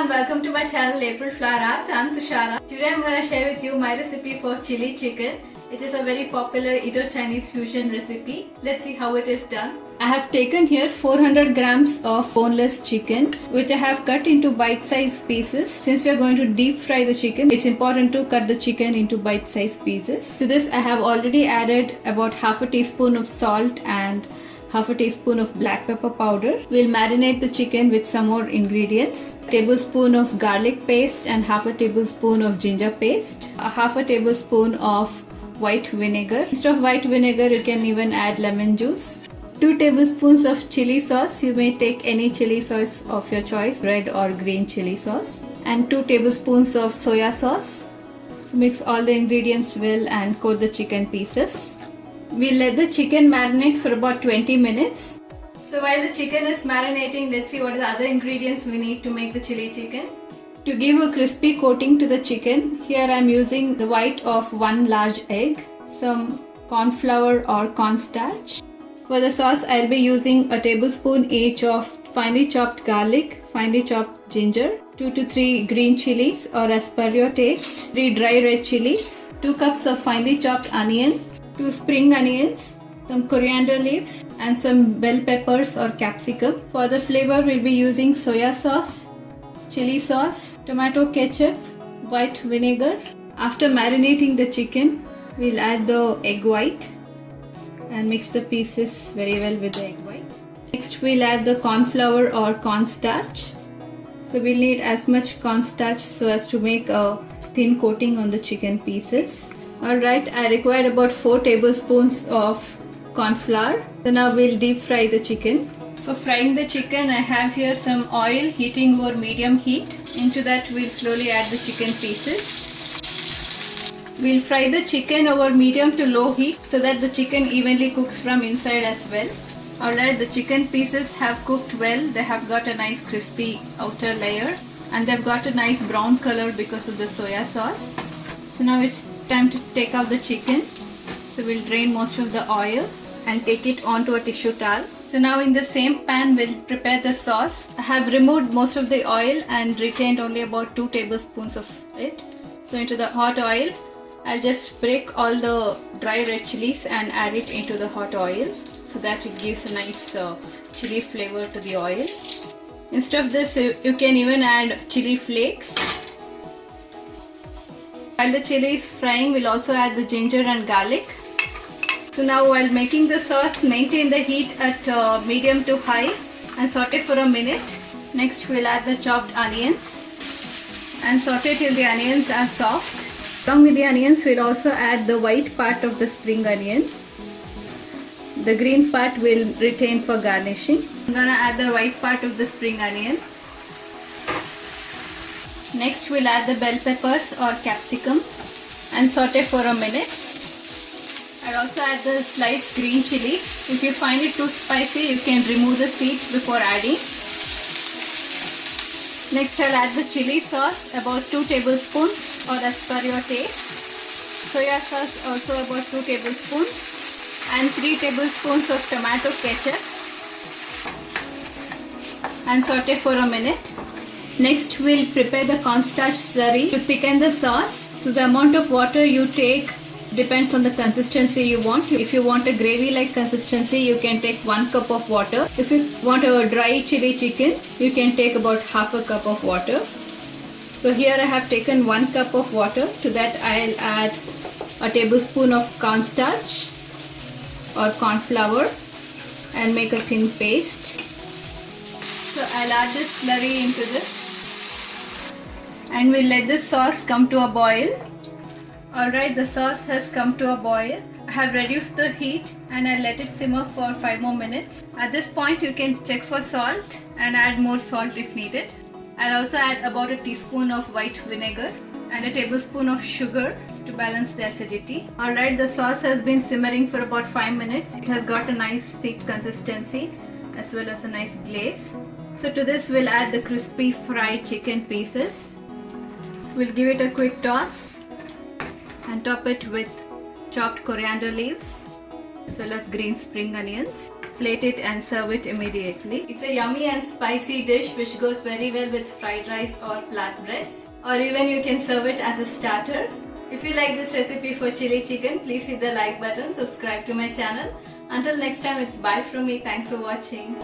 everyone, welcome to my channel April Flower Arts. I'm Tushara. Today I'm going to share with you my recipe for chili chicken. It is a very popular Indo-Chinese fusion recipe. Let's see how it is done. I have taken here 400 grams of boneless chicken, which I have cut into bite-sized pieces. Since we are going to deep fry the chicken, it's important to cut the chicken into bite-sized pieces. To this I have already added about half a teaspoon of salt and half a teaspoon of black pepper powder. We'll marinate the chicken with some more ingredients. A tablespoon of garlic paste and half a tablespoon of ginger paste. A half a tablespoon of white vinegar. Instead of white vinegar, you can even add lemon juice. 2 tablespoons of chili sauce. You may take any chili sauce of your choice, red or green chili sauce. And 2 tablespoons of soya sauce. So mix all the ingredients well and coat the chicken pieces. We'll let the chicken marinate for about 20 minutes. So while the chicken is marinating, let's see what are the other ingredients we need to make the chili chicken. To give a crispy coating to the chicken, here I'm using the white of 1 large egg, some corn flour or cornstarch. For the sauce, I'll be using a tablespoon each of finely chopped garlic, finely chopped ginger, 2 to 3 green chilies or as per your taste, 3 dry red chilies, 2 cups of finely chopped onion, 2 spring onions, some coriander leaves and some bell peppers or capsicum. For the flavor, we'll be using soya sauce, chili sauce, tomato ketchup, white vinegar. After marinating the chicken, we'll add the egg white and mix the pieces very well with the egg white. Next, we'll add the corn flour or cornstarch. So we'll need as much cornstarch so as to make a thin coating on the chicken pieces. Alright, I require about 4 tablespoons of corn flour. So now we'll deep fry the chicken. For frying the chicken, I have here some oil heating over medium heat. Into that we'll slowly add the chicken pieces. We'll fry the chicken over medium to low heat so that the chicken evenly cooks from inside as well. Alright, the chicken pieces have cooked well. They have got a nice crispy outer layer and they've got a nice brown color because of the soya sauce. So now it's time to take out the chicken. So we'll drain most of the oil and take it onto a tissue towel. So now in the same pan we'll prepare the sauce. I have removed most of the oil and retained only about 2 tablespoons of it. So into the hot oil, I'll just break all the dry red chilies and add it into the hot oil so that it gives a nice chili flavor to the oil. Instead of this, you can even add chili flakes. While the chili is frying, we'll also add the ginger and garlic. So now while making the sauce, maintain the heat at medium to high and saute for a minute. Next we'll add the chopped onions and saute till the onions are soft. Along with the onions, we'll also add the white part of the spring onion. The green part we'll retain for garnishing. I'm gonna add the white part of the spring onion. Next we'll add the bell peppers or capsicum and saute for a minute. I'll also add the sliced green chilies. If you find it too spicy, you can remove the seeds before adding. Next I'll add the chili sauce, about 2 tablespoons or as per your taste. Soya sauce also about 2 tablespoons and 3 tablespoons of tomato ketchup and saute for a minute. Next we'll prepare the cornstarch slurry to thicken the sauce. So the amount of water you take depends on the consistency you want. If you want a gravy like consistency, you can take 1 cup of water. If you want a dry chili chicken, you can take about half a cup of water. So here I have taken 1 cup of water. To that I'll add a tablespoon of cornstarch or corn flour and make a thin paste. So I'll add this slurry into this and we'll let this sauce come to a boil. Alright, the sauce has come to a boil. I have reduced the heat and I'll let it simmer for 5 more minutes. At this point you can check for salt and add more salt if needed. I'll also add about a teaspoon of white vinegar and a tablespoon of sugar to balance the acidity. Alright, the sauce has been simmering for about 5 minutes. It has got a nice thick consistency as well as a nice glaze. So to this we'll add the crispy fried chicken pieces. We'll give it a quick toss and top it with chopped coriander leaves as well as green spring onions. plate it and serve it immediately. It's a yummy and spicy dish which goes very well with fried rice or flatbreads, or even you can serve it as a starter. If you like this recipe for chili chicken, please hit the like button, subscribe to my channel. Until next time, it's bye from me. Thanks for watching.